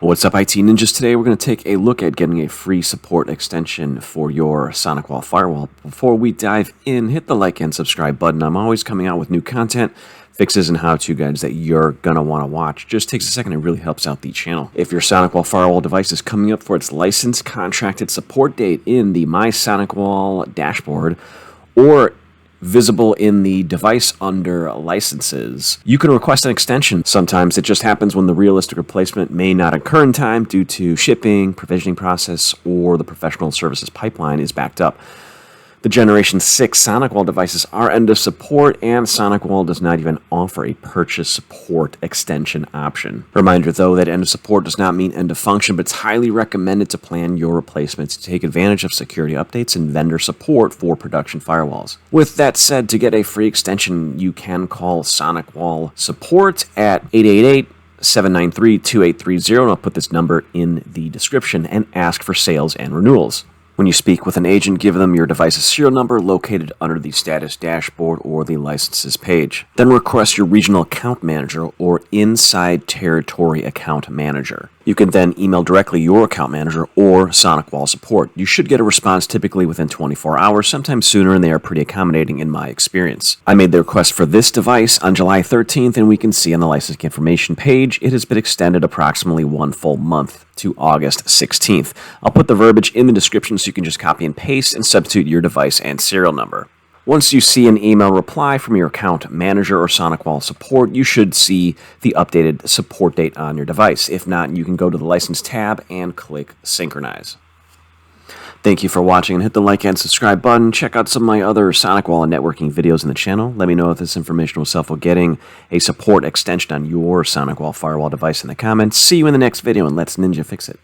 What's up, IT Ninjas? Today we're going to take a look at getting a free support extension for your SonicWall Firewall. Before we dive in, hit the like and subscribe button. I'm always coming out with new content, fixes, and how-to guides that you're going to want to watch. Just takes a second, it really helps out the channel. If your SonicWall Firewall device is coming up for its licensed contracted support date in the My SonicWall dashboard, or visible in the device under licenses, you can request an extension. Sometimes it just happens when the realistic replacement may not occur in time due to shipping, provisioning process, or the professional services pipeline is backed up. The Generation 6 SonicWall devices are end of support, and SonicWall does not even offer a purchase support extension option. Reminder though that end of support does not mean end of function, but it's highly recommended to plan your replacements to take advantage of security updates and vendor support for production firewalls. With that said, to get a free extension, you can call SonicWall Support at 888-793-2830, and I'll put this number in the description, and ask for sales and renewals. When you speak with an agent, give them your device's serial number located under the status dashboard or the licenses page. Then request your regional account manager or inside territory account manager. You can then email directly your account manager or SonicWall Support. You should get a response typically within 24 hours, sometimes sooner, and they are pretty accommodating in my experience. I made the request for this device on July 13th, and we can see on the license information page it has been extended approximately 1 full month to August 16th. I'll put the verbiage in the description so you can just copy and paste and substitute your device and serial number. Once you see an email reply from your account manager or SonicWall Support, you should see the updated support date on your device. If not, you can go to the License tab and click Synchronize. Thank you for watching, and hit the like and subscribe button. Check out some of my other SonicWall and networking videos in the channel. Let me know if this information was helpful getting a support extension on your SonicWall Firewall device in the comments. See you in the next video, and let's Ninja fix it.